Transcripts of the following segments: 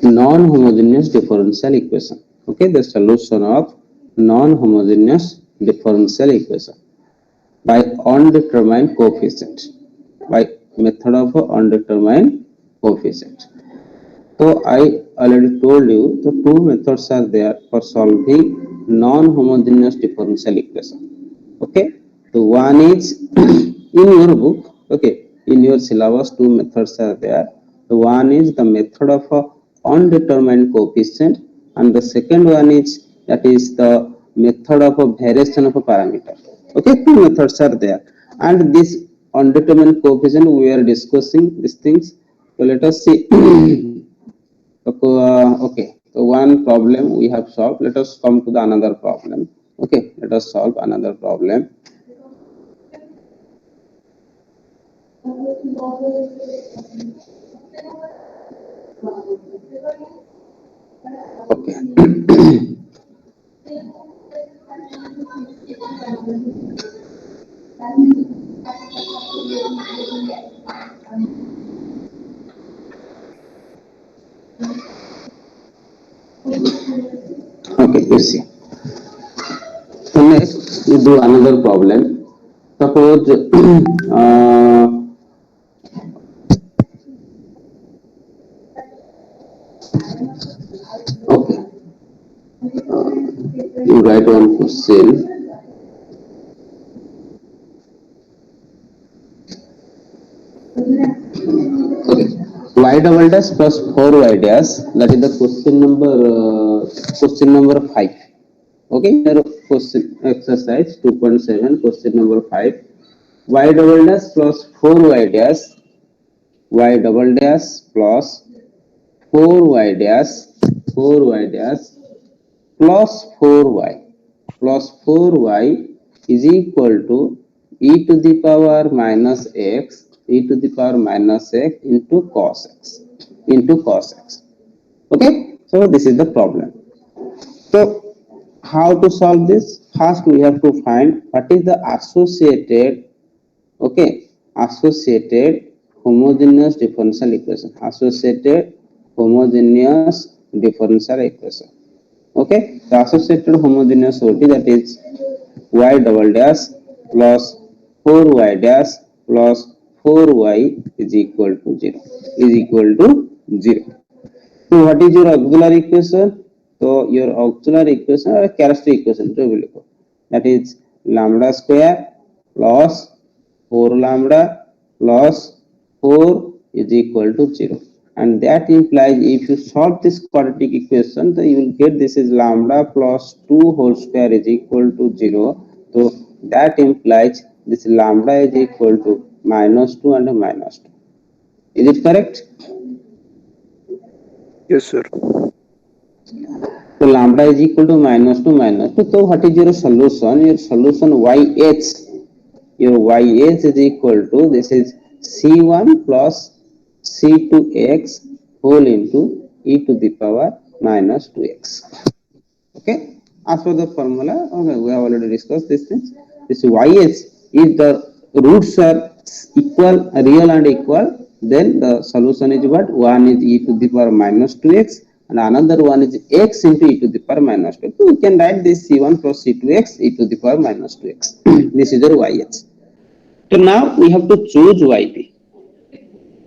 non-homogeneous differential equation. Okay, the solution of non-homogeneous differential equation by undetermined coefficient, by method of undetermined coefficient. So I already told you the two methods are there for solving non-homogeneous differential equation. Okay, so one is in your book. Okay, in your syllabus two methods are there. The one is the method of undetermined coefficient, and the second one is that is the method of a variation of a parameter. Okay, two methods are there, and this undetermined coefficient we are discussing these things. So let us see. Okay, so one problem we have solved. Let us come to the another problem. Okay, let us solve another problem. Okay. Okay, you see. So next we do another problem. Suppose okay, you write one question. Okay, y double dash plus 4y dash, that is the question number 5. Okay, here question exercise 2.7 question number 5. Y double dash plus 4y dash, y double dash plus 4y dash, 4y dash plus 4y plus 4y is equal to e to the power minus x, e to the power minus x into cos x, into cos x. Okay, so this is the problem. So how to solve this? First we have to find what is the associated, okay, associated homogeneous differential equation, associated homogeneous differential equation. Okay, the associated homogeneous OT, that is y double dash plus 4y dash plus 4y is equal to 0, is equal to 0. So what is your auxiliary equation? So your auxiliary equation or characteristic equation, that is lambda square plus 4 lambda plus 4 is equal to 0. And that implies if you solve this quadratic equation, then you will get this is lambda plus 2 whole square is equal to 0. So that implies this lambda is equal to minus 2 and minus 2. Is it correct? Yes, sir. So lambda is equal to minus 2 minus 2. So what is your solution? Your solution YH, your YH is equal to, this is C1 plus C2x whole into e to the power minus 2x. Okay, as per the formula, okay, we have already discussed these things. This YH, if the roots are equal, real and equal, then the solution is what? One is e to the power minus 2x and another one is x into e to the power minus 2. So we can write this C1 plus C2x e to the power minus 2x. This is your YH. So now we have to choose YP.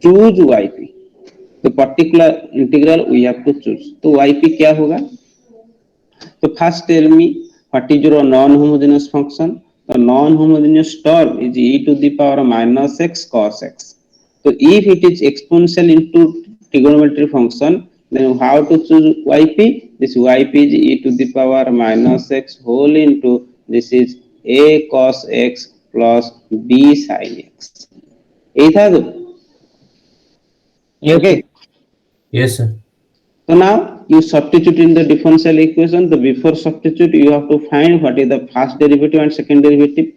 Choose YP. The particular integral we have to choose. So YP क्या होगा? So first tell me what is your non-homogeneous function? The non-homogeneous term is e to the power minus x cos x. So if it is exponential into trigonometry function, then how to choose yp? This yp is e to the power minus x whole into, this is a cos x plus b sin x. Yes, Okay. sir. Yes, sir. So now you substitute in the differential equation. The before substitute you have to find what is the first derivative and second derivative.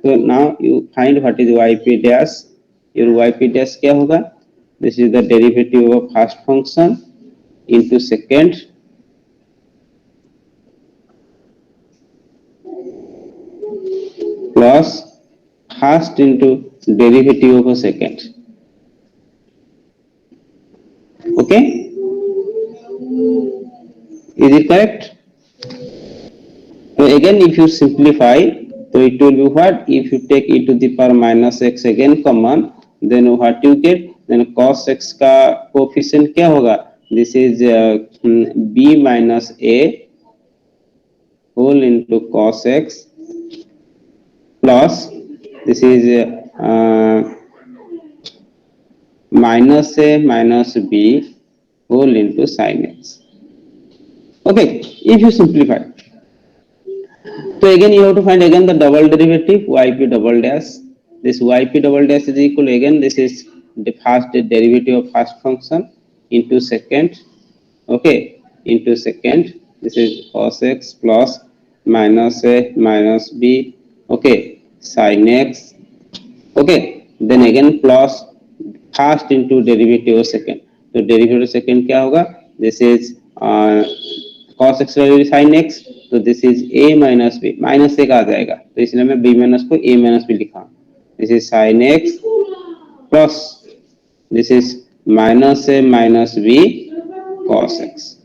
So now you find what is yp dash. Your yp dash क्या होगा? This is the derivative of first function into second plus first into derivative of a second. Okay. Is it correct? So again, if you simplify, so it will be what? If you take e to the power minus x again common, then what you get? Then cos x का coefficient क्या होगा? This is b minus a whole into cos x plus this is minus a minus b whole into sin x. Okay, if you simplify. So again you have to find again the double derivative yp double dash. This yp double dash is equal again, this is the first derivative of first function into second, okay, into second, this is cos x plus minus a minus b, okay, sin x, okay, then again plus first into derivative of second. तो derivative of second क्या होगा? This is cos x value sin x, तो this is a minus b, minus एक आ जाएगा, तो इसलिए मैं b minus को a minus b लिखा. This is sin x plus this is minus a minus b cos x.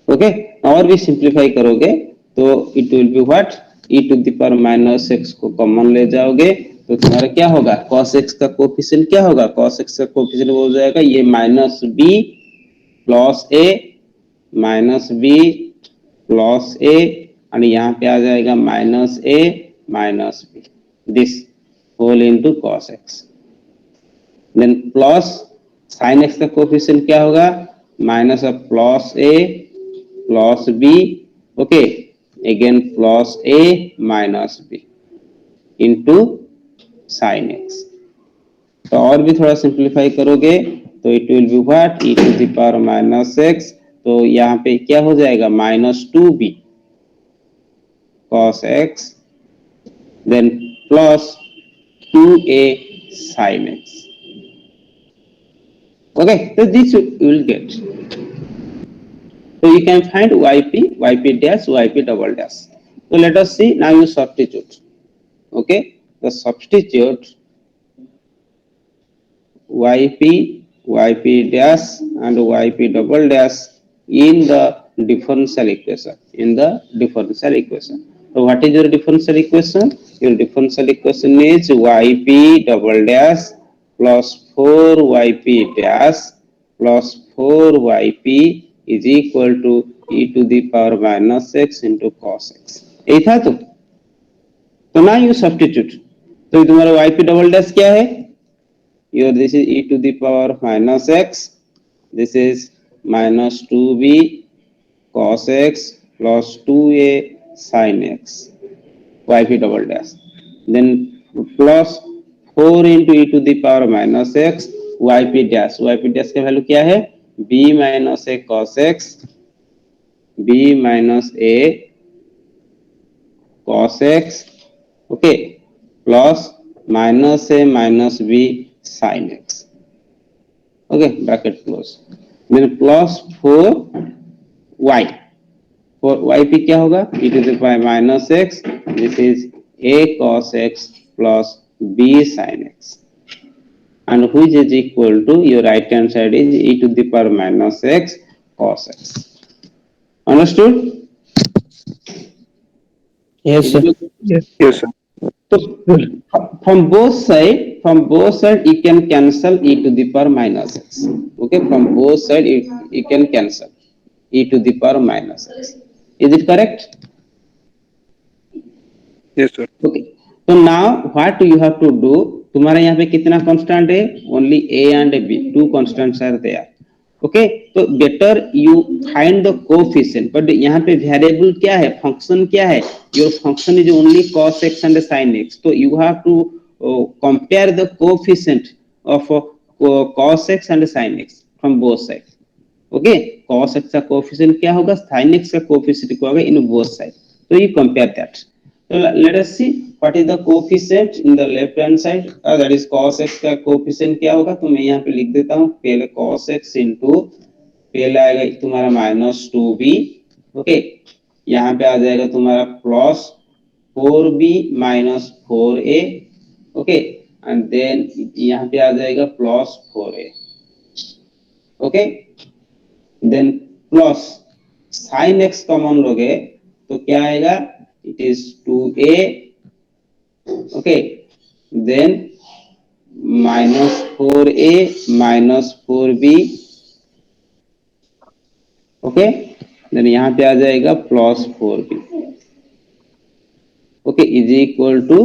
Okay, और भी सिंप्लीफाई करोगे तो it will be what? e to the power minus x को कॉमन ले जाओगे तो तुम्हारा क्या होगा? cos x का कोफिशिएंट क्या होगा? cos x का कोफिशिएंट हो जाएगा ये minus b plus a minus b plus a और यहाँ पे आ जाएगा minus a minus b, this whole into cos x. Then plus sin x का कोफिशिएंट क्या होगा? Minus of plus a plus b, okay, again plus a minus b into sin x. तो और भी थोड़ा सिंप्लीफाई करोगे तो it will be what? e to the power minus x, तो यहाँ पे क्या हो जाएगा? Minus 2b cos x then plus 2a sin x. Okay, so this you will get. So you can find yp, yp dash, yp double dash. So let us see now you substitute. Okay, the substitute yp, yp dash and yp double dash in the differential equation. In the differential equation. So what is your differential equation? Your differential equation is yp double dash plus 4yp dash plus 4yp is equal to e to the power minus x into cos x. यही था तो now you substitute. तो तुम्हारा yp double dash क्या है? Your this is e to the power minus x. This is minus 2b cos x plus 2a sin x. Yp double dash. Then plus 4 into e to the power minus x yp dash. Yp dash का value क्या है? b minus a cos x, b minus a cos x, okay, plus minus a minus b sin x. Okay, bracket close. Then plus 4y. For yp क्या होगा? e to the power minus x. This is a cos x plus b sin x. And which is equal to your right hand side is e to the power minus x cos x. Understood? Yes, sir. Yes, sir. So from both side you can cancel e to the power minus x. Okay, from both side you can cancel e to the power minus x. Is it correct? Yes, sir. Okay. So now what you have to do? तुम्हारा यहाँ पे कितना constant है? Only a and b, two constants are there. Okay, तो better you find the coefficient, but यहाँ पे variable क्या है? फंक्शन क्या है? Your function is only cos x and sin x. तो you have to compare the coefficient of cos x and sin x from both side. Okay, cos x का coefficient क्या होगा? sin x का coefficient क्या होगा? In both side. तो you compare that. So let us see what is the coefficient in the left hand side. That is cos x का coefficient क्या होगा? तो मैं यहाँ पे लिख देता हूँ. पहले cos x into पहले आएगा तुम्हारा minus 2b. ओके, यहाँ पे आ जाएगा तुम्हारा plus 4b minus 4a. Okay, and then यहाँ पे आ जाएगा plus 4a. Okay, then plus sin x common लोगे तो क्या आएगा, it is 2a, okay, then -4a -4b, okay, then यहाँ पे आ जाएगा +4b, okay, is equal to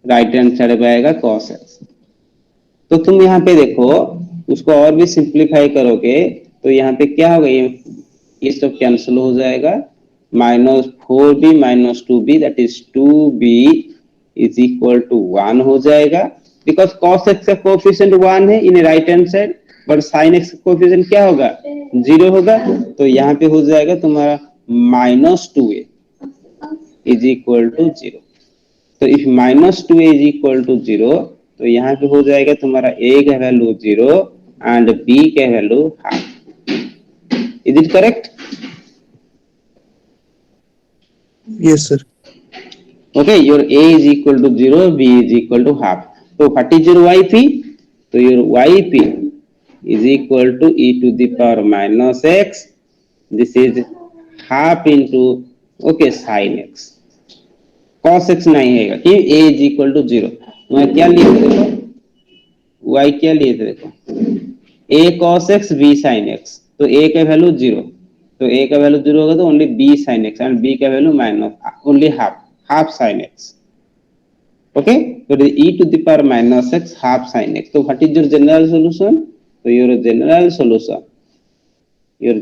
right hand side पे आएगा cos x। तो तुम यहाँ पे देखो, उसको और भी सिंप्लीफाई करोगे तो यहाँ पे क्या होगा, ये सब कैंसिल हो जाएगा, -4b -2b that is 2b is equal to 1 हो जाएगा, बिकॉज cos x का कोएफिशिएंट 1 है in right hand side, but sin x का कोएफिशिएंट क्या होगा, 0 होगा, तो यहाँ पे हो जाएगा तुम्हारा -2a इज इक्वल टू 0। तो if -2a is equal to 0, तो यहाँ पे हो जाएगा तुम्हारा a का वैल्यू 0 एंड b का value half. Is it correct? Yes, sir. Okay, your a is equal to 0, b is equal to half. So what is your yp? So your yp is equal to e to the power minus x. This is half into, okay, sin x. cos x नहीं है, कि a is equal to 0। मैं क्या लिखे देखो, y क्या लिए थे देखो, a cos x b sin x, तो a का वैल्यू 0, तो a का वैल्यू 0 होगा तो only b sin x and b का value minus only half sin x, okay, so the e to the power minus x half sin x। so what is your general solution? So your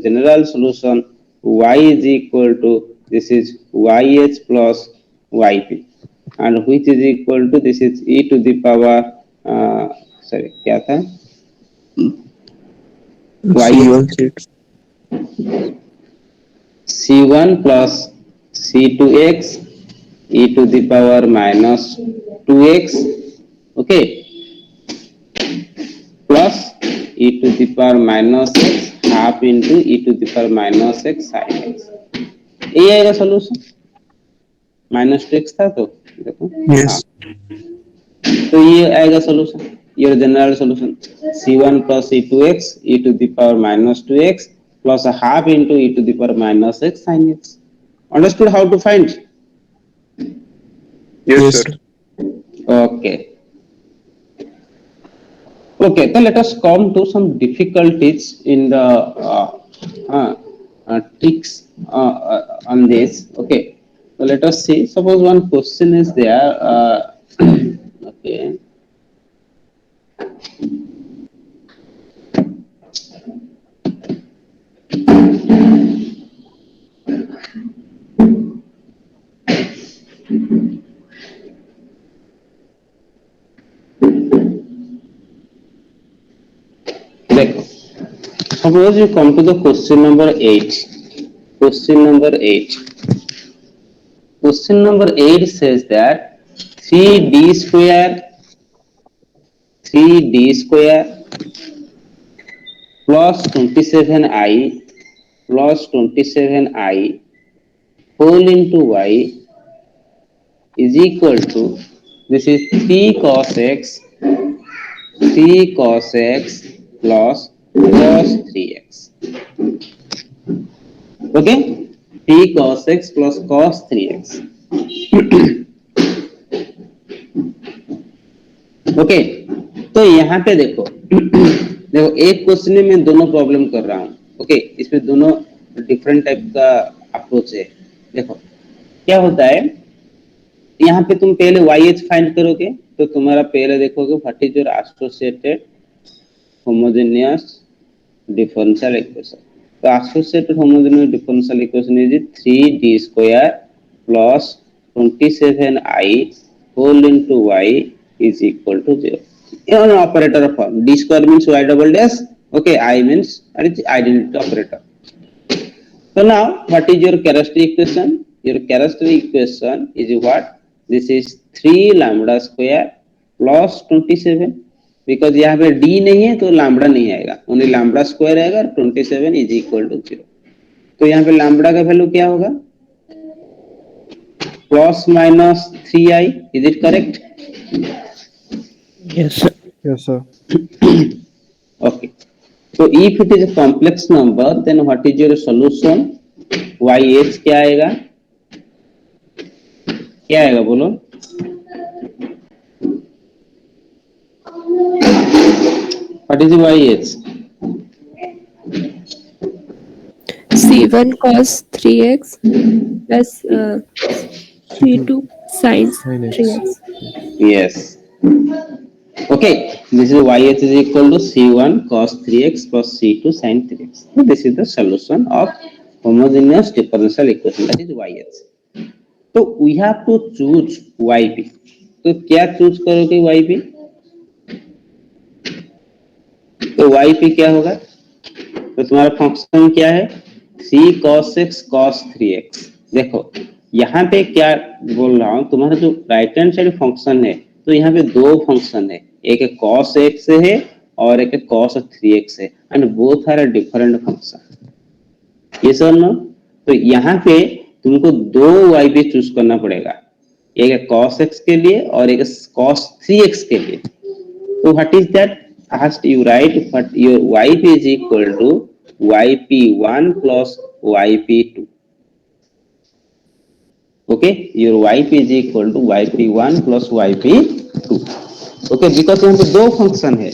general solution y is equal to, this is yh plus yp, and which is equal to, this is e to the power sorry क्या था, C1 sheet. c1 plus c2x e to the power minus 2x, okay, plus e to the power minus x half into e to the power minus x sin x। ये आएगा solution, -2x था तो देखो, Yes. तो ये आएगा solution, your general solution c1 plus c2x e to the power minus 2x plus a half into e to the power minus x sin x। Understood how to find? Yes, sir. Okay. Okay, then let us come to some difficulties in the tricks on this. Okay, so let us see. Suppose one question is there. Okay. देखो, suppose you come to the question number 8. Question number 8. Question number 8 says that 3d square plus 27i whole into y is equal to, this is 3 cos x plus cos 3x, okay, 3 cos x plus cos 3x, okay. तो यहाँ पे देखो देखो एक question में मैं दोनों problem कर रहा हूँ, ओके, इसमें दोनों डिफरेंट टाइप का अप्रोच है। देखो क्या होता है, यहाँ पे तुम पहले YH फाइंड करोगे तो तुम्हारा पहले देखोगे what is your associated homogeneous differential equation. तो associated homogeneous differential equation is 3d square plus 27i whole into y is equal to 0 in operator form। d square means y double dash, okay, I means identity operator। So now what is your characteristic equation? Your characteristic equation is what? This is 3 lambda square plus 27, because यहाँ पे d नहीं है तो lambda नहीं आएगा, only lambda square आएगा और 27 is equal to 0। तो यहाँ पे lambda का वैल्यू क्या होगा, plus minus 3i, is it correct? Yes, sir. Yes, sir. Okay, so if it is a complex number, then what is your solution? Y H क्या आएगा, क्या आएगा बोलो, what is Y H? C1 cos 3x plus C2 sin 3x. Yes. Okay, this is yh is equal to c1 cos 3x plus c2 sin 3x. So this is the solution of homogeneous differential equation, that is yh. तो we have to choose yp. तो क्या choose करोगे yp? तो yp क्या होगा, तो तुम्हारा function क्या है, 3 cos x cos 3x। देखो यहाँ पे क्या बोल रहा हूँ, तुम्हारा जो राइट हैंड साइड फंक्शन है, तो यहाँ पे दो फंक्शन है, एक cos x है और एक cos 3x है, and both are different function, ये सर नो। तो यहाँ पे तुमको दो yp चूज करना पड़ेगा, एक cos x के लिए और एक cos 3x के लिए। So what is that? First you write what your yp is equal to yp1 plus yp2. Okay, your yp is equal to yp1 plus yp2. Okay, because यहाँ पे दो function है।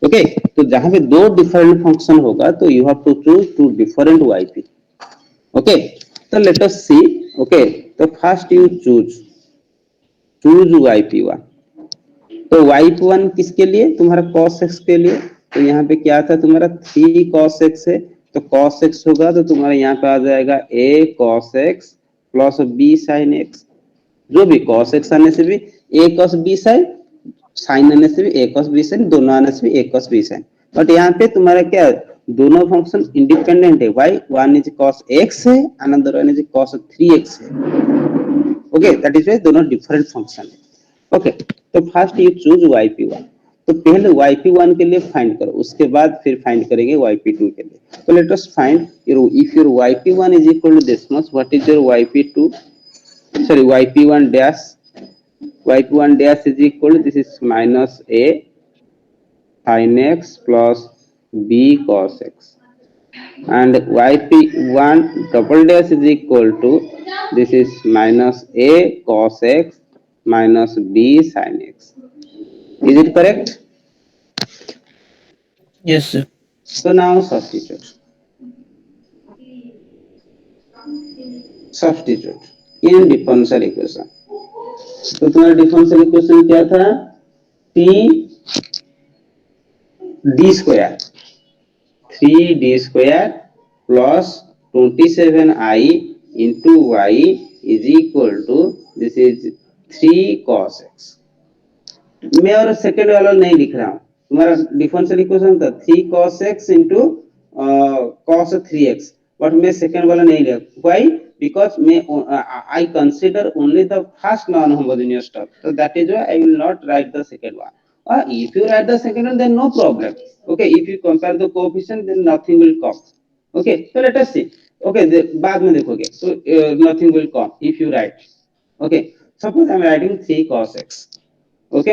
Okay, तो जहां पे दो डिफरेंट फंक्शन होगा तो you have to choose two different yp. Okay, तो let us see. Okay, तो first you choose yp1। तो y1 किसके लिए, तुम्हारा cos x के लिए। तो यहाँ पे क्या था, तुम्हारा 3 cos x है, तो cos x होगा तो तुम्हारा यहाँ पे आ जाएगा a cos x plus b sin x। जो भी cos x आने से भी a cos b sin, sin आने से भी a cos b sin, दोनों आने से भी a cos b sin। But यहाँ पे तुम्हारा क्या, दोनों फंक्शन इंडिपेंडेंट है, y one is cos x है, another one is cos 3x है। ओके, दैट इज वाई दोनों डिफरेंट फंक्शन है। ओके, तो फर्स्ट यू चूज yp1। तो पहले yp1 के लिए फाइंड करो, उसके बाद फिर फाइंड करेंगे yp2 के लिए। तो let us find if your yp1 is equal to this much, what is your yp2, sorry yp1 dash, yp1 dash is equal to this is minus a sin x plus b cos x, and yp1 double dash is equal to this is minus a cos x minus b sin x. Is it correct? Yes, sir. So now substitute in differential equation. तो तुम्हारा differential equation क्या था, t d square 3d square plus 27i into y is equal to this is 3 cos x। मैं और second वाला नहीं लिख रहा हूँ, तुम्हारा डिफरेंशियल इक्वेशन था 3 cos x into cos 3x, but मैं सेकंड वाला नहीं लिखा। व्हाई? बिकॉज मैं I consider only the first non homogeneous term, so that is why I will not write the second one. If you write the second one, then no problem. Okay, if you compare the coefficient, then nothing will come. Okay, so let us see. Okay, बाद में देखोगे, so nothing will come if you write. Okay, suppose I am writing 3 cos x. Okay,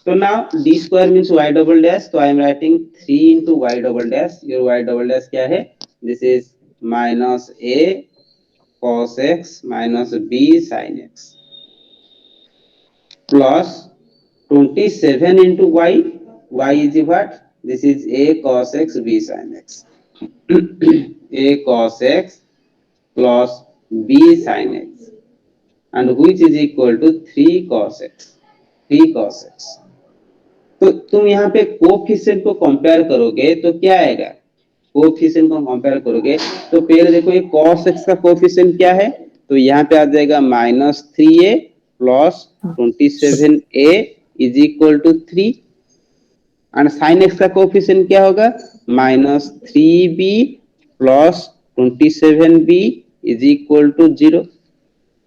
so now d square means y double dash, so I am writing 3 into y double dash। your y double dash क्या है, this is minus a cos x minus b sin x plus 27 into y, y is what, this is a cos x b sin x a cos x plus b sin x, and which is equal to 3 cos x 3 cos x। तो तुम यहाँ पे coefficient को compare करोगे तो क्या आएगा, coefficient को कंपेयर करोगे तो पहले देखो ये cos x का कोफिशिएंट क्या है, तो यहाँ पे आ जाएगा minus 3a plus 27a is equal to 3, and sin x का कोफिशिएंट क्या होगा, minus 3b plus 27b is equal to 0।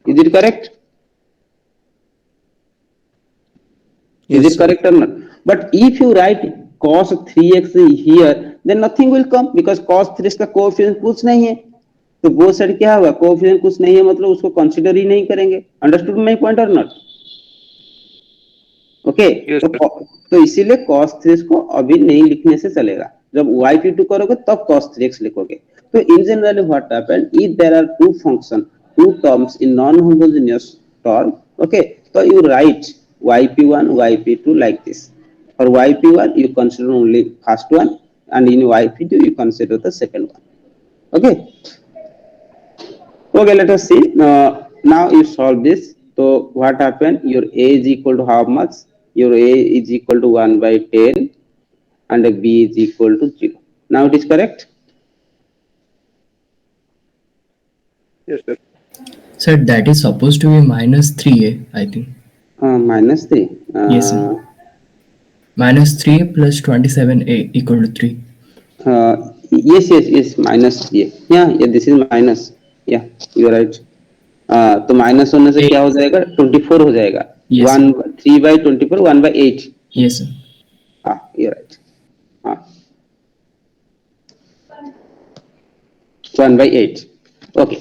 Is it correct? Is it correct or not? But if you write cos 3x here, then nothing will come because cos 3x का coefficient कुछ नहीं है, तो वो side क्या होगा, coefficient कुछ नहीं है मतलब उसको कंसीडर ही नहीं करेंगे। अंडरस्टूड माय पॉइंट और नॉट? ओके, तो इसीलिए cos 3x को अभी नहीं लिखने से चलेगा, जब yp2 करोगे तब cos 3x लिखोगे। So in generally what happen, if there are two function, two terms in non-homogeneous term, okay, so you write yp1, yp2 like this. For yp1 you consider only first one, and in yp2 you consider the second one. Okay. Okay, let us see. Now you solve this. So what happened? Your a is equal to how much? Your a is equal to 1 by 10 and b is equal to 0. Now it is correct? Yes, sir. Sir, that is supposed to be minus 3a, I think. Minus 3. Yes, sir. Minus 3a plus 27a equal to 3. Yes, minus 3. Yeah, this is minus. Yeah, you are right. तो minus होने से क्या हो जाएगा 24 हो जाएगा Yes, one sir. 3/24 1/8 Yes, sir. हाँ you're right हाँ 1/8 okay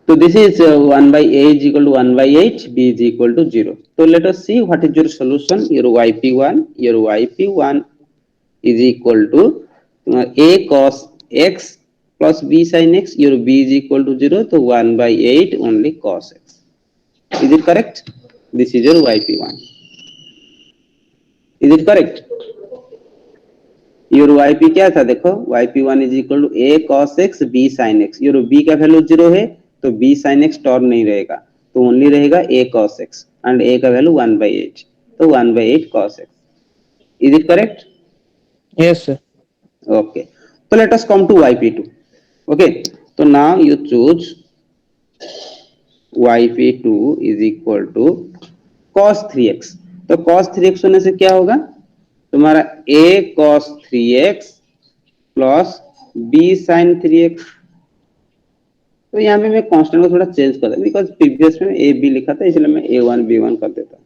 so this is 1/a is equal to 1/8 b is equal to 0 so let us see what is your solution your yp1 is equal to a cos x plus b sin x your b is equal to 0 so 1/8 only cos x. Is it correct? This is your yp1. Is it correct? Your yp क्या था देखो yp1 is equal to a cos x b sin x. Your b का value 0 है तो b sin x term नहीं रहेगा तो only रहेगा a cos x and a का वैल्यू 1/8 तो 1/8 cos x. Is it correct? Yes, sir. Okay. So let us come to yp2. Okay. So now you choose yp2 is equal to cos 3x. तो cos 3x होने से क्या होगा तुम्हारा a cos 3x plus b sin 3x. तो यहाँ पे मैं कांस्टेंट को थोड़ा चेंज कर देता बिकॉज प्रीवियस में a b लिखा था इसलिए मैं a1 b1 कर देता.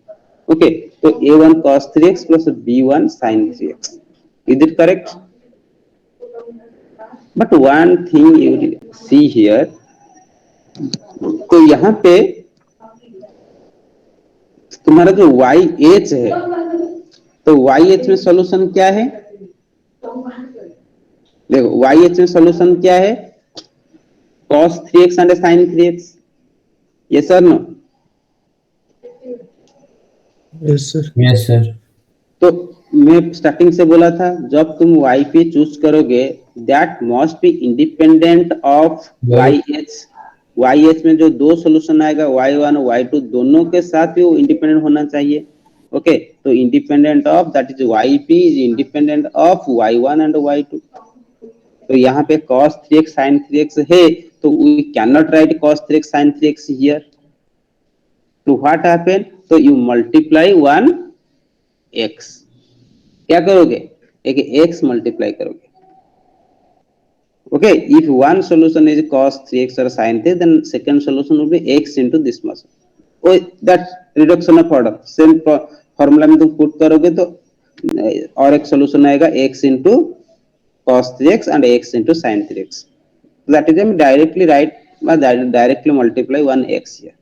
ओके तो a1 cos 3x plus b1 sin 3x. Is it correct? But one thing you see here तो यहाँ पे तुम्हारा जो वाई एच है तो वाई एच में सोल्यूशन क्या है देखो वाई एच में सोल्यूशन क्या है cos 3x and sin 3x. Yes or no? Yes, sir. Yes, sir. तो मैं स्टार्टिंग से बोला था जब तुम y पे चूज करोगे that must be independent of Y H में जो दो सोल्यूशन आएगा y1 और y2 दोनों के साथ भी वो इंडिपेंडेंट होना चाहिए. ओके तो independent of that is yp is independent of y1 and y2. तो यहाँ पे cos 3x sin 3x है तो we can not write cos 3x sin 3x here. तो व्हाट हैपन तो यू मल्टीप्लाई 1 x क्या करोगे एक x मल्टीप्लाई करोगे. Okay, if one solution is cos 3x or sin 3 then second solution will be x into this much. Oh, that reduction of order same formula में तुम put करोगे तो और एक solution आएगा x into cos 3x and x into sin 3x. That is directly write directly multiply 1x here.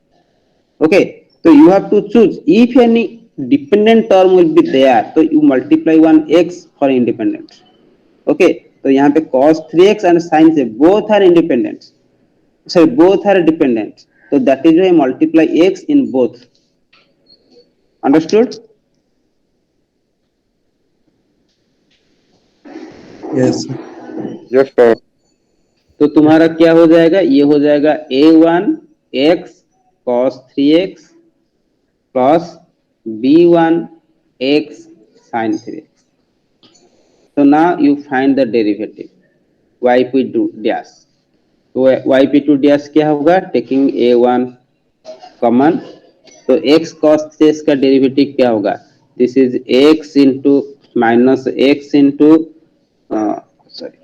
Okay, so you have to choose if any dependent term will be there so you multiply 1x for independent. Okay, तो यहाँ पे cos 3x and sin से both are independent. Sorry, both are dependent. So that is why I multiply x in both. Understood? Yes, sir. Yes, sir. तो तुम्हारा क्या हो जाएगा ये हो जाएगा a1 x cos 3x plus b1 x sin 3x. So now you find the derivative yp2 dash. तो yp2 dash क्या होगा टेकिंग a1 कॉमन तो x cos 3x का डेरिवेटिव क्या होगा this is x into minus x into sorry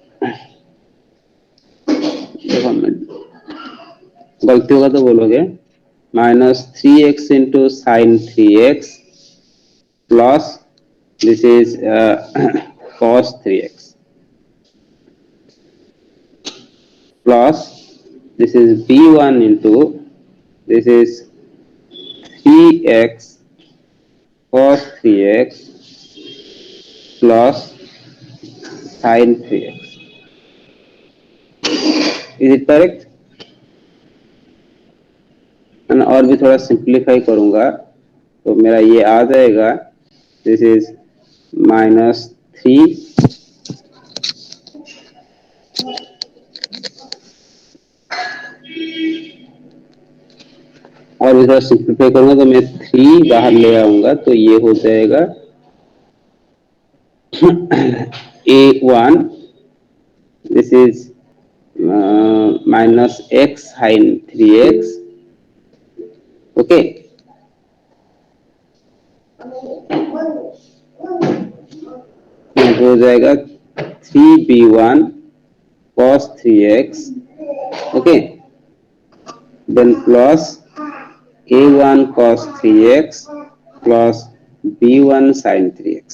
गलती होगा तो बोलोगे minus 3x into sine 3x plus this is cos 3x plus this is b1 into this is 3x cos 3x plus sin 3x. Is it correct? और भी थोड़ा simplify करूंगा तो मेरा ये आ जाएगा, दिस इज -3 और भी थोड़ा सिंप्लीफाई करूंगा तो मैं 3 बाहर ले आऊंगा तो ये हो जाएगा A1, this is minus x sin 3x, okay, हो जाएगा 3b1 cos 3x, okay, then plus a1 cos 3x plus b1 sin 3x.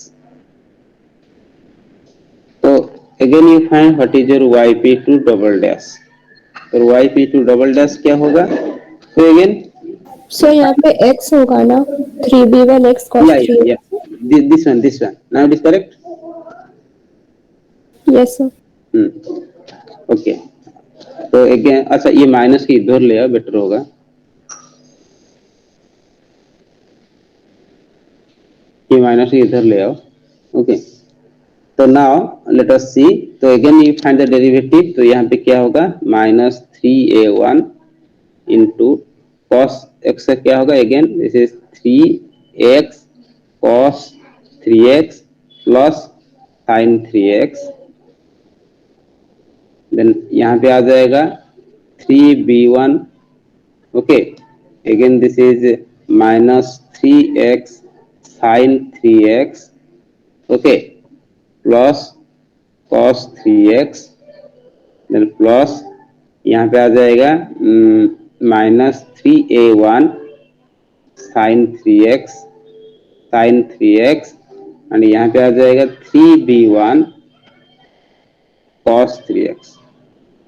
So again you find what is your yp2 double dash. तो yp2 double dash क्या होगा? तो again सो यहाँ पे x होगा ना, 3b1 x cos 3x. yeah. This one. Now it is correct? Yes sir. Okay तो again अच्छा ये माइनस की इधर ले आओ, बेटर होगा. ये माइनस की इधर ले आओ. ओके तो नाउ लेट अस सी. तो again you find the derivative. तो यहाँ पे क्या होगा? -3a1 इंटू कॉस एक्स का क्या होगा? Again this is 3x cos 3x plus sin 3x. Then यहाँ पे आ जाएगा 3b1. Okay again this is -3x sin 3x. Okay plus cos 3x. Then plus यहाँ पे आ जाएगा -3a1 sin 3x एंड यहाँ पे आ जाएगा 3b1 cos 3x.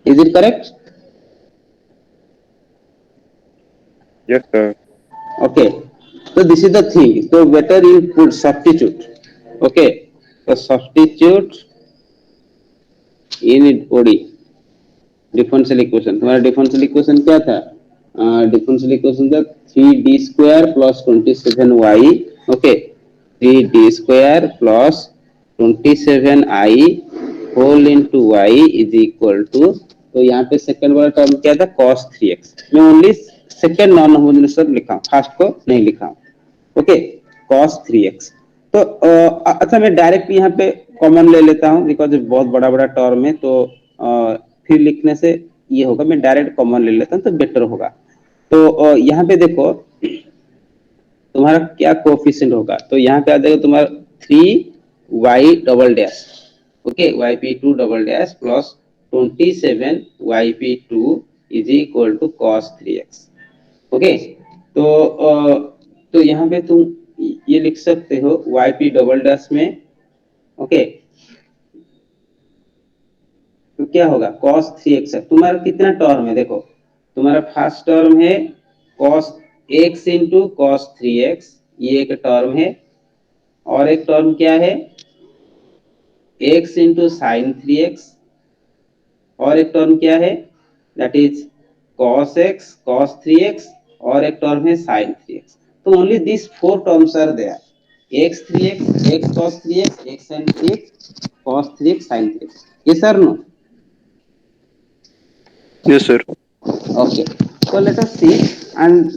Is it correct? Yes, sir. Okay. So this is the thing. So better you put substitute. Okay. So substitute in OD. Differential equation. तुम्हारा differential equation क्या था? Differential equation था 3d square plus 27y. Okay 3d square plus 27i whole into y is equal to. तो यहाँ पे second वाला term क्या था? cos 3x. मैं only second non homogeneous term लिखा हूँ, फर्स्ट को नहीं लिखा हूँ. Okay cos 3x. तो अच्छा मैं डायरेक्ट यहाँ पे कॉमन ले लेता हूँ बिकॉज बहुत बड़ा बड़ा टर्म है. तो फिर लिखने से ये होगा, मैं डायरेक्ट कॉमन ले लेता हूँ तो बेटर होगा. तो यहाँ पे देखो तुम्हारा क्या कोएफिशिएंट होगा. तो यहाँ पे आ जाएगा तुम्हारा 3y double dash. Okay yp2 double dash plus 27 yp2 is equal to cos 3x. Okay तो यहाँ पे तुम ये लिख सकते हो yp डबल डैश में. ओके तो क्या होगा? cos 3x है. तुम्हारा कितना टर्म है? देखो तुम्हारा फर्स्ट टर्म है cos x into cos 3x, ये एक टर्म है. और एक टर्म क्या है? x into sine 3x. और एक टर्म क्या है? That is cos x cos 3x. और एक टर्म है sin 3x. तो only this 4 terms are there. x 3x x cos 3x x sin 3x cos 3x sin 3x. yes or no? Yes, sir. Okay तो let us C. And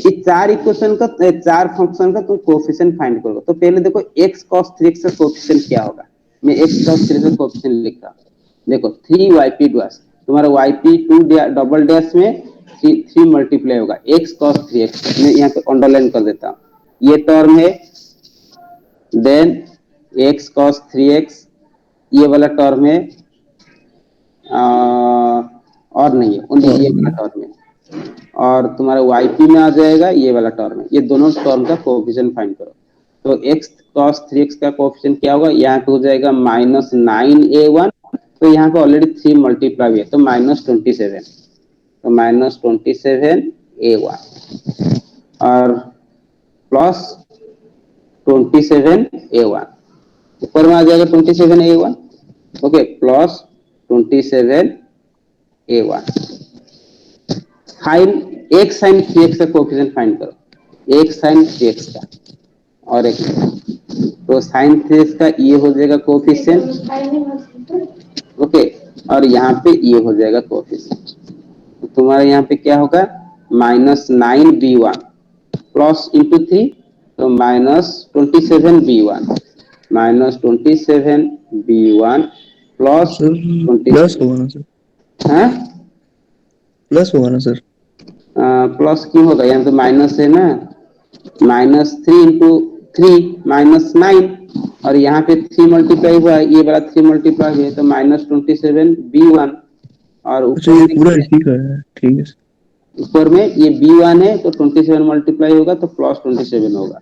ये चार equation का, चार function का तुम coefficient find करो. तो पहले देखो x cos 3x का कोएफिशिएंट क्या होगा. मैं x cos 3x का कोएफिशिएंट लिखता हूं. देखो 3yp डैश, तुम्हारा yp2 डबल डैश में 3 मल्टीप्लाई होगा x cos 3x. मैं यहाँ पे अंडरलाइन कर देता हूँ. ये टर्म है. देन x cos 3x ये वाला टर्म है. और नहीं है, ओनली ये वाला टर्म है. और तुम्हारा yp में आ जाएगा ये वाला टर्म है. ये दोनों टर्म का कोएफिशिएंट फाइंड करो. तो x cos 3x का कोएफिशिएंट क्या होगा? यहाँ पे हो जाएगा -9a1. तो यहाँ पे ऑलरेडी 3 मल्टीप्लाई है तो -27. तो -27a1 और प्लस 27a1. ऊपर में आ जाएगा 27a1. Okay plus 27 a1 find x sin 3x का कोएफिशिएंट फाइंड करो, x sin 3x का और एक तो sin 3x का ये हो जाएगा कोएफिशिएंट, ओके, और यहाँ पे ये हो जाएगा कोएफिशिएंट। तो तुम्हारा यहाँ पे क्या होगा -9b1 प्लस इंटू 3 तो -27b1 -27b1 plus sir plus होगा ना सर, हाँ प्लस होगा ना सर। प्लस क्यों होगा, यहाँ तो माइनस है ना, -3 इंटू 3 -9 और यहाँ पे 3 मल्टीप्लाई हुआ है, ये वाला 3 मल्टीप्लाई हुआ है तो -27b1 और अच्छा ऊपर ये में पूरा इसी का है, ठीक है सर। ऊपर में ये b1 है तो 27 मल्टीप्लाई होगा तो प्लस 27 होगा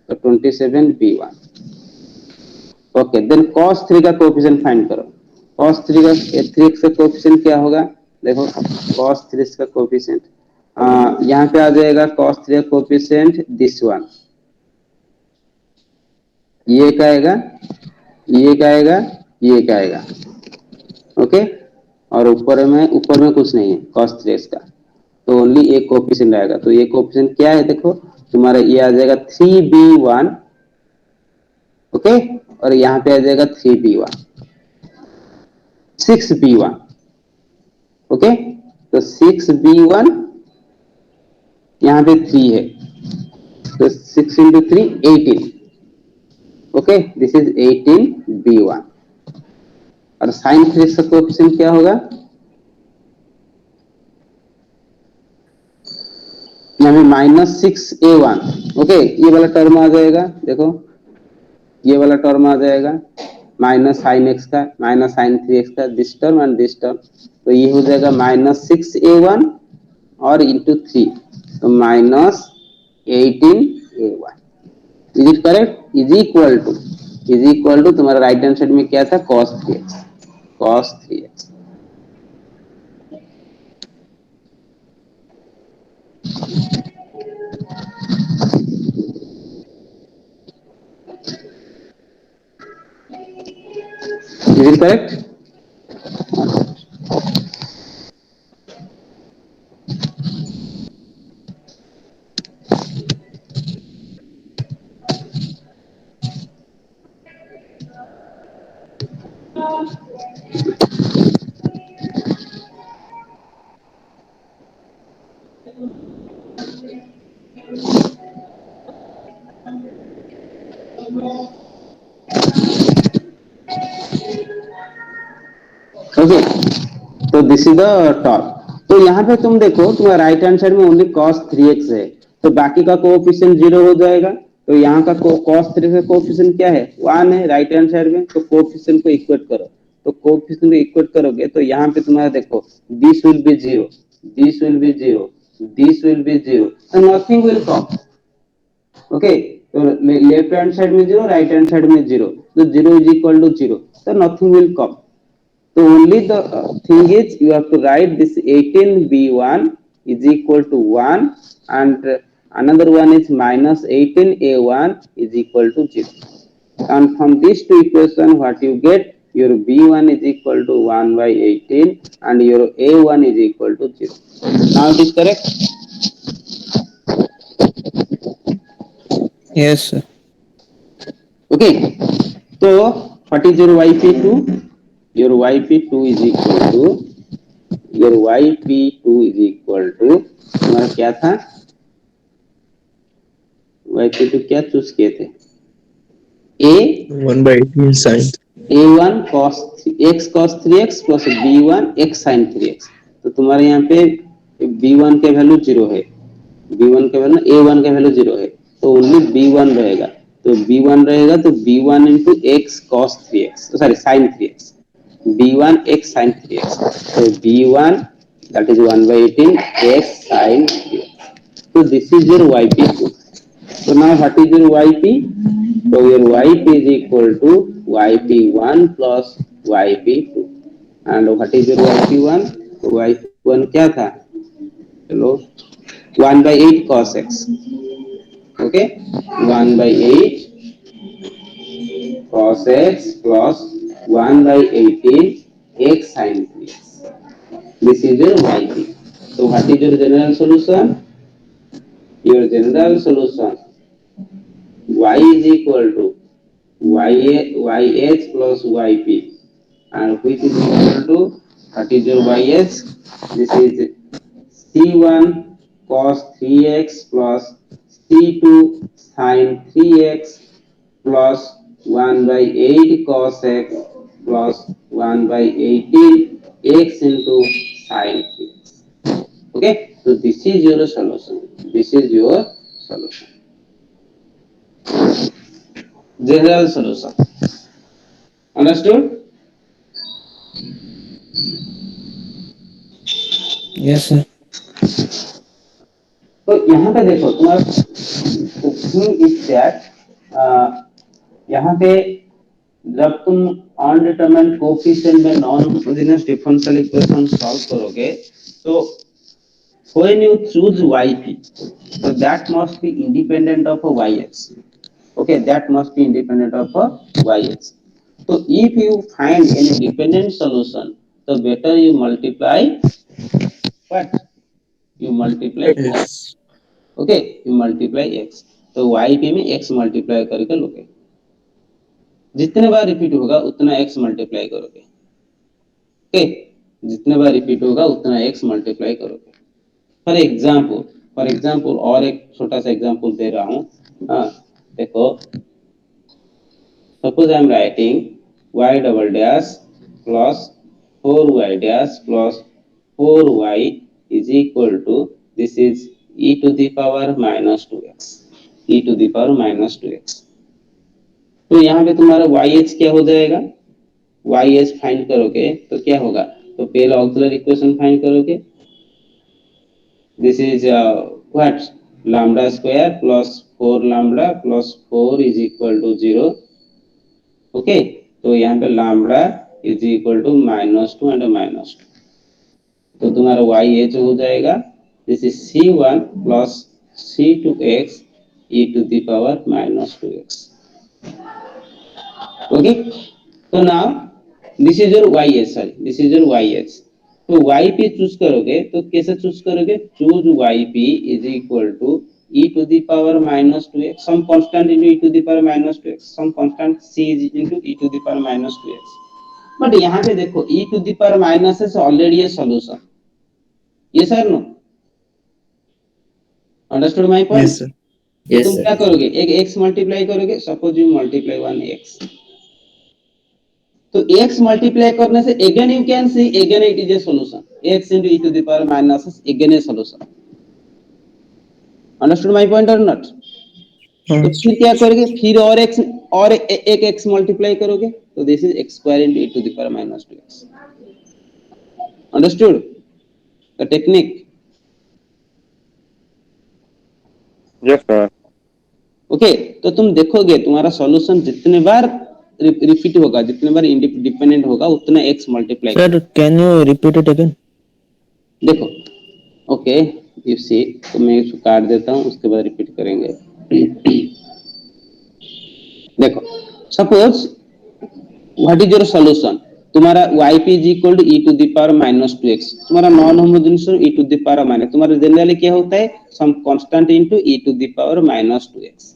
तो 27b1। ओके, देन cos 3 का कोएफिशिएंट फाइंड करो। cos 3 का 3x का कोएफिशिएंट क्या होगा, देखो cos 3 का कोएफिशिएंट यहाँ पे आ जाएगा cos 3 का कोएफिशिएंट दिस वन, ये का आएगा, ये का आएगा, ये का आएगा, ओके, और ऊपर में कुछ नहीं है cos 3 का, तो ओनली एक कोएफिशिएंट आएगा। तो ये कोएफिशिएंट क्या है, देखो तुम्हारा ये आ जाएगा 3b1, ओके, और यहाँ पे आ जाएगा 3b1 6b1, ओके, तो 6b1 यहाँ पे 3 है तो 6 into 3 18, okay, this is 18b1 और sin 3 का कोएफिशिएंट क्या होगा, यहाँ पे -6a1, ओके, ये वाला टर्म आ जाएगा, देखो ये वाला टर्म आ जाएगा माइनस sin x का माइनस sin 3x का, this term and this term, तो ये हो जाएगा -6a1 और इंटू 3 तो -18a1, is it correct, is equal to तुम्हारा राइट हैंड साइड में क्या था cos 3x। Is it correct? Okay, तो दिस इज द टॉप। तो यहाँ पे तुम देखो तुम्हारा राइट हैंड साइड में ओनली cos 3x है, तो बाकी का कोएफिशिएंट 0 हो जाएगा, तो यहाँ का cos 3 का कोएफिशिएंट क्या है 1 है राइट हैंड साइड में, तो कोएफिशिएंट को इक्वेट करो, तो कोएफिशिएंट को इक्वेट करोगे तो यहाँ पे तुम्हारा देखो this will be 0, this will be 0, this will be 0, so nothing will come, okay, तो लेफ्ट हैंड साइड में 0 राइट हैंड साइड में 0, तो 0 इज इक्वल टू 0, तो nothing will come। So only the thing is you have to write this 18b1 is equal to 1 and another one is minus 18a1 is equal to 0. And from these two equations what you get, your b1 is equal to 1 by 18 and your a1 is equal to 0. Now it is correct? Yes sir. Okay. So what is your yp2? Your yp2 is equal to तुम्हारा क्या था, yp2 क्या choose किए थे, a 1/18 sin a1 x cos 3x plus b1 x sin 3x, तो तुम्हारे यहाँ पे b1 के वैल्यू 0 है, b1 के वैल्यू a1 के वैल्यू 0 है, तो ओनली b1 रहेगा, तो b1 रहेगा तो b1 into x cos 3x sorry sin 3x, b1 x sin 3x, so b1 that is 1 by 18 x sin 3x, so this is your yp2। so now what is your yp, so your yp is equal to yp1 plus yp2 and what is your yp1, so yp1 क्या था, चलो 1 by 8 cos x, okay, 1 by 8 cos x plus 1 by 18 x sin 3x, this is what is your general solution? Your general solution y is equal to yh plus yp, and which is equal to, what is your yh? This is c1 cos 3x plus c2 sin 3x plus 1 by 8 cos x plus 1 by 18 x into sin 3x. Okay, so this is your solution. This is your solution. General solution. Understood? Yes, sir. तो यहाँ पे देखो तुम्हारा thing is that, यहाँ पे जब तुम undetermined coefficient में non homogeneous differential equation solve करोगे, तो when you choose yp, so that must be independent of a yx. Okay, that must be independent of a yx. So if you find any dependent solution, so better you multiply what? You multiply x. Yes. Okay, you multiply x, तो yp में x multiply करके लोगे, जितने बार repeat होगा उतना x multiply करोगे। Okay, जितने बार repeat होगा उतना x मल्टीप्लाई करोगे। फॉर एग्जांपल और एक छोटा सा एग्जांपल दे रहा हूं। देखो, suppose I am writing y double dash plus 4y dash plus 4y is equal to, this is e to the power minus 2x, e to the power minus 2x। तो यहाँ पे तुम्हारा yh क्या हो जाएगा? yh फाइंड करोगे तो क्या होगा? तो पहले ऑक्सिलरी इक्वेशन फाइंड करोगे, this is what, lambda square plus 4 lambda plus 4 is equal to 0। Okay, तो यहाँ पे lambda is equal to -2 and -2, तो तुम्हारा yh हो जाएगा, this is c1 plus c2x e to the power minus 2x. Okay, so now this is your yh, sorry, this is your yh। तो yp choose करोगे तो कैसे choose करोगे? Choose yp is equal to e to the power minus 2x, some constant into e to the power minus 2x, some constant c is into e to the power minus 2x। But यहाँ पे देखो e to the power minus is already a solution, yes or no? Understood my point? Yes, sir. Yes, तुम sir. क्या करोगे? एक x multiply करोगे, suppose you multiply 1x, तो x multiply करने से again you can see again it is a solution, x into e to the power minus is again a solution। Understood my point और not? तो फिर क्या करोगे? फिर और x और एक x मल्टीप्लाई करोगे, तो this is x square into e to the power minus 2x। Understood the technique? Yes, sir. Okay, तो तुम देखोगे तुम्हारा सॉल्यूशन जितने बार रिपीट होगा, जितने बार इंडिपेंडेंट होगा, उतना x multiply. Sir, can you repeat it again? देखो, ओके, यू सी, तो मैं इसको काट देता हूं, उसके बाद रिपीट करेंगे। देखो, suppose what is your solution? तुम्हारा yp is equal to e to the power minus 2x, तुम्हारा non homogeneous e to the power minus, तुम्हारा जनरली क्या होता है? Some constant into e to the power minus 2x,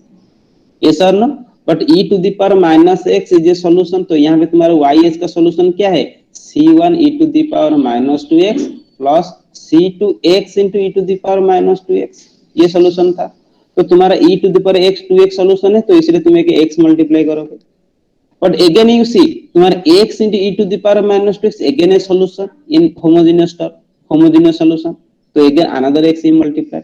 yes और no? But e to the power minus x is a solution, तो यहाँ पे तुम्हारा yh का सॉल्यूशन क्या है? c1 e to the power minus 2x plus c2x into e to the power minus 2x, ये solution था। तो तुम्हारा e to the power x 2x solution है, तो इसलिए तुम एक x मल्टीप्लाई करोगे। But again you see, तुम्हारा x into e to the power minus 2x again a solution in homogeneous term, homogeneous solution, तो again another x you multiply।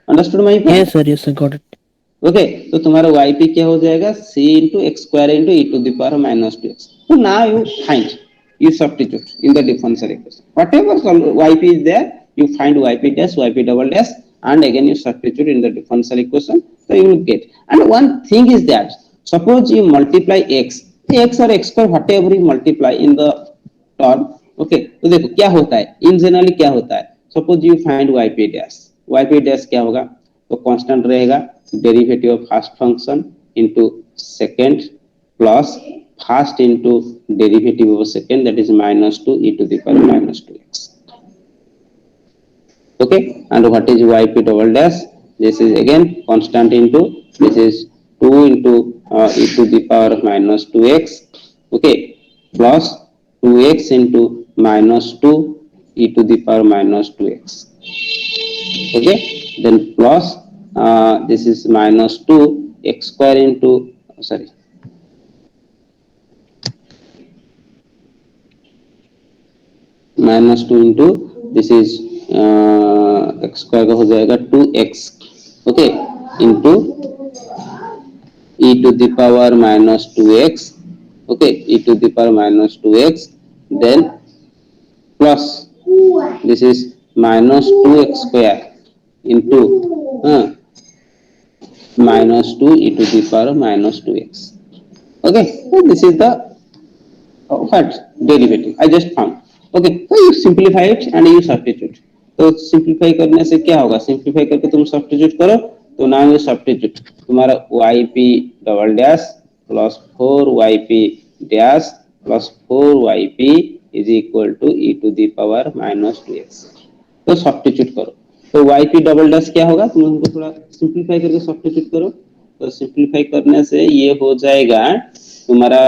Understood my point? Yes, sir. Yes, sir. Got it. Okay, तो तुम्हारा yp क्या हो जाएगा? c into x square into e to the power minus 2x। So now you find, you substitute in the differential equation, whatever yp is there, you find yp dash, yp double dash, and again you substitute in the differential equation, so you will get। And one thing is that suppose you multiply x or x square, whatever you multiply in the term, okay, तो देखो क्या होता है, in generally क्या होता है, suppose you find yp dash क्या होगा? तो कांस्टेंट रहेगा, derivative of first function into second plus first into derivative of second, that is -2 e to the power -2x। Okay, and what is yp double dash? This is again constant into, this is 2 into e to the power minus 2x, okay, plus 2x into minus 2 e to the power minus 2x, okay, then plus this is minus 2 x square into, sorry, minus 2 into, this is x square का हो जाएगा 2x, okay, into e to the power minus 2x, okay, e to the power minus 2x, then plus this is minus 2x square into minus 2 e to the power minus 2x, okay, so this is the what derivative I just found, okay, so you simplify it and you substitute, तो simplify करने से क्या होगा, simplify करके तुम substitute करो, तो now you substitute, तुम्हारा yp double dash plus 4yp dash plus 4yp is equal to e to the power minus 2x, तो सब्स्टिट्यूट करो, तो yp डबल डैश क्या होगा, तुम हमको थोड़ा सिंप्लीफाई करके सब्स्टिट्यूट करो, तो सिंप्लीफाई करने से ये हो जाएगा तुम्हारा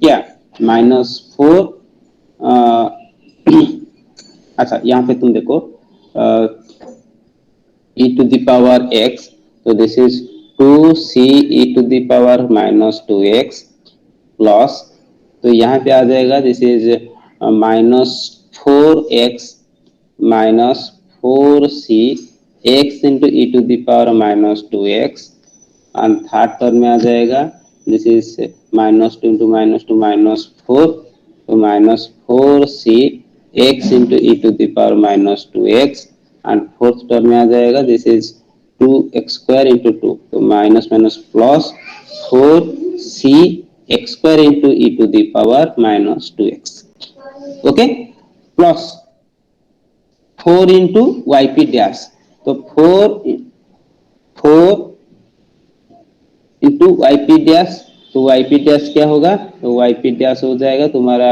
क्या -4, अच्छा यहाँ पे तुम देखो e to the power x, तो this is 2c e to the power minus 2x plus, तो यहाँ पे आ जाएगा this is -4x minus 4c x into e to the power minus 2x, और थर्ड टर्म में आ जाएगा दिस इज -2 into -2 -4, तो -4c x into e to the power minus 2x, and fourth term में आ जाएगा this is 2x square into 2, तो minus minus plus 4c x square into e to the power minus 2x, okay, plus 4 into yp dash, तो 4 into yp dash, तो yp dash क्या होगा, तो yp dash हो जाएगा तुम्हारा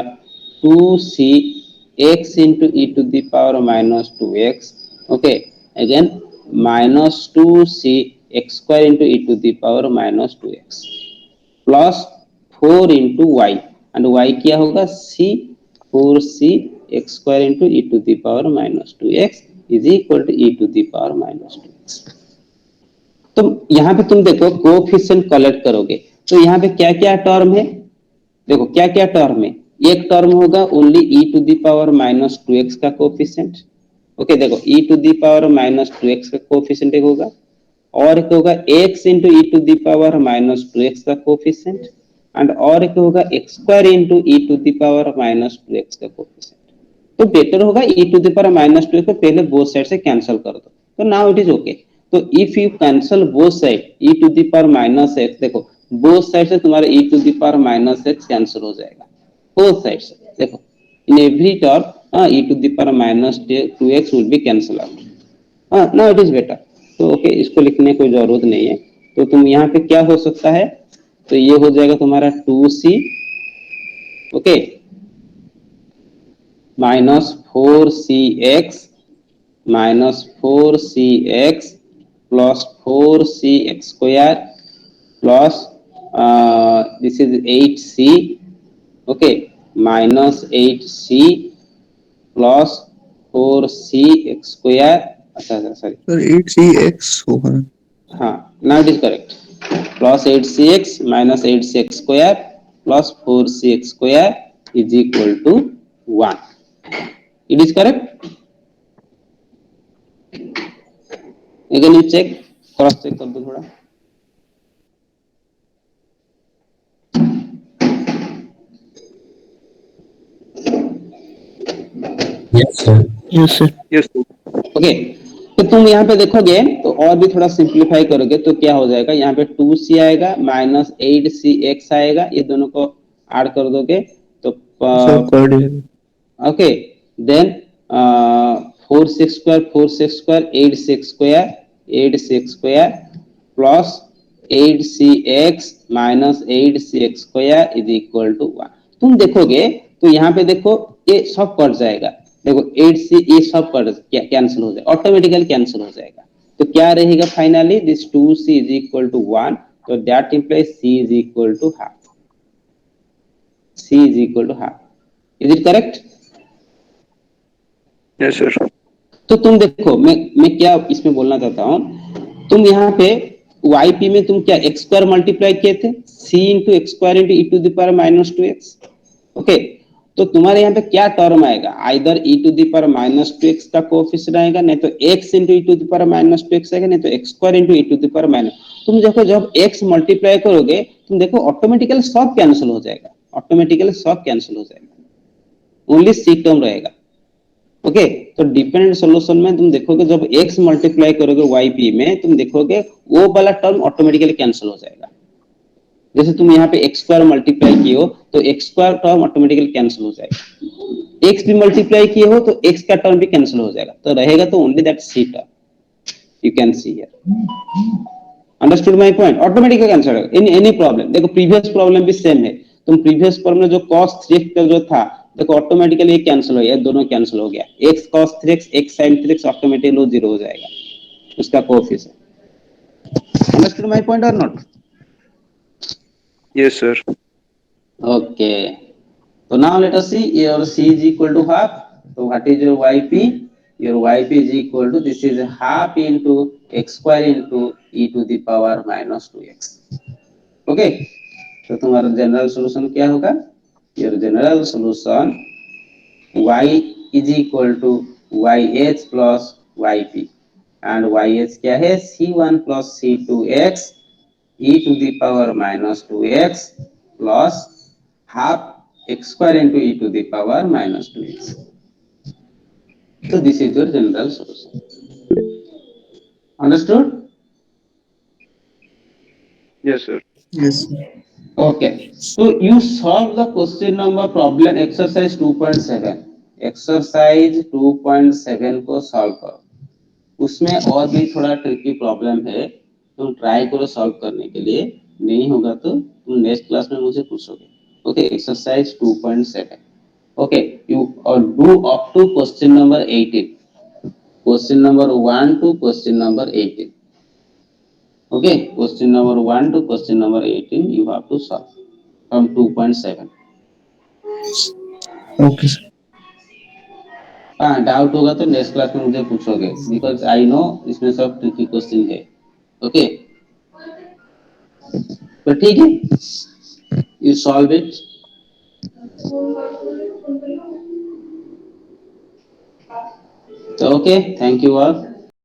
2c x into e to the power minus 2x, okay, again minus 2c x square into e to the power minus 2x plus 4 into y, and y क्या होगा c 4c x square into e to the power minus 2x is equal to e to the power minus 2x। तो यहाँ पे तुम देखो coefficient collect करोगे, तो यहाँ पे क्या क्या टर्म है, देखो क्या क्या टर्म है, एक टर्म होगा only e to the power minus 2x का कोएफिशिएंट, ओके, देखो e to the power minus 2x का कोएफिशिएंट एक होगा, और एक होगा x into e to the power minus 2x का कोएफिशिएंट, एंड और एक होगा x square into e to the power minus 2x का कोएफिशिएंट, तो बेटर होगा e to the power minus 2x को पहले बोथ साइड से कैंसिल कर दो, तो नाउ इट इज ओके, तो if you cancel both side e to the power minus x, देखो बोथ साइड से तुम्हारा e to the power minus x cancel हो जाएगा, बोथ साइड से, देखो in every term e to the power minus 2x will be cancel out, now it is better, तो okay, इसको लिखने की कोई जरूरत नहीं है, तो तुम यहाँ पे क्या हो सकता है, तो ये हो जाएगा तुम्हारा 2c, okay, minus 4cx minus 4cx plus 4cx square plus this is 8c, okay, minus 8c plus 4cx square, अच्छा सॉरी सर 8cx होगा, हाँ, now it is correct, plus 8cx minus 8cx square plus 4cx square is equal to 1, it is correct, again you check, cross check कर दो थोड़ा, yes sir, Yes, sir. Okay, तो तुम यहाँ पे देखोगे तो और भी थोड़ा सिंप्लीफाई करोगे तो क्या हो जाएगा, यहाँ पे 2c आएगा माइनस 8cx आएगा, ये दोनों को ऐड कर दोगे तो सर कर दिया, okay, then 4 6 square 8 square plus 8cx minus 8cx square is equal to 1, तुम देखोगे तो यहाँ पे देखो ये सब कट जाएगा, देखो 8 से ये सब कैंसिल हो जाएगा, ऑटोमेटिकली कैंसिल हो जाएगा। तो क्या रहेगा finally, this 2c is equal to 1, तो that implies c is equal to half, c is equal to half. Is it correct? Yes, sir. तो तुम देखो, मैं क्या इसमें बोलना चाहता हूं, तुम यहाँ पे yp में तुम क्या x स्क्वायर मल्टीप्लाई किए थे, c into X square into E to the power minus 2x। Okay, तो तुम्हारे यहाँ पे क्या टर्म आएगा, either e to the power minus 2x का कोएफिशिएंट आएगा, नहीं तो x into E to the power minus 2x आएगा, नहीं तो X square into E to the power minus. तुम देखो जब x मल्टीप्लाई करोगे तुम देखो ऑटोमेटिकली सब कैंसिल हो जाएगा, ऑटोमेटिकली सब कैंसिल हो जाएगा, ओनली c टर्म रहेगा। ओके, तो डिपेंडेंट सॉल्यूशन में तुम देखोगे जब x मल्टीप्लाई करोगे yp में, तुम देखोगे वो वाला टर्म ऑटोमेटिकली कैंसिल हो जाएगा। जैसे तुम यहाँ पे एक्स स्क्वायर मल्टीप्लाई किए हो तो X square term automatically cancel हो जाएगा, एक्स भी मल्टीप्लाई किए हो तो एक्स का टर्म भी कैंसिल हो जाएगा, तो रहेगा तो only that C term, you can see here. Understood my point? Automatically cancel होगा। एनी प्रॉब्लम, देखो प्रीवियस प्रॉब्लम भी सेम है, तुम प्रीवियस प्रॉब्लम में जो cos 3x का जो था, देखो ऑटोमेटिकली ये कैंसिल हो गया, दोनों कैंसिल हो गया, x cos 3x x sin 3x automatically zero हो जाएगा उसका कोएफिशिएंट। अंडरस्टूड माय पॉइंट और not? Yes, sir. Okay, so now let us see, your c is equal to half, so what is your yp? Your yp is equal to, this is half into x square into e to the power minus 2x। okay, तो तुम्हारा general solution क्या होगा, your general solution y is equal to yh plus yp, and yh क्या है, c1 plus c2x e to the power minus 2x plus half x square into e to the power minus 2x. So this is your general solution. Understood? Yes, sir. Yes. Okay. So you solve the question number problem exercise 2.7. Exercise 2.7 को solve करो, उसमें और भी थोड़ा tricky problem है, तुम try करो solve करने के लिए, नहीं होगा तो तुम नेक्स्ट क्लास में मुझे पूछोगे। Okay, exercise 2.7। Okay, you do up to question number 18, question number 1 to question number 18। Okay, question number 1 to question number 18 you have to solve from 2.7। Okay, sir. हाँ, डाउट होगा तो नेक्स्ट क्लास में मुझे पूछोगे, because I know इसमें सब tricky question है। Okay, तो ठीक है, यू सॉल्व इट। तो ओके, थैंक यू ऑल।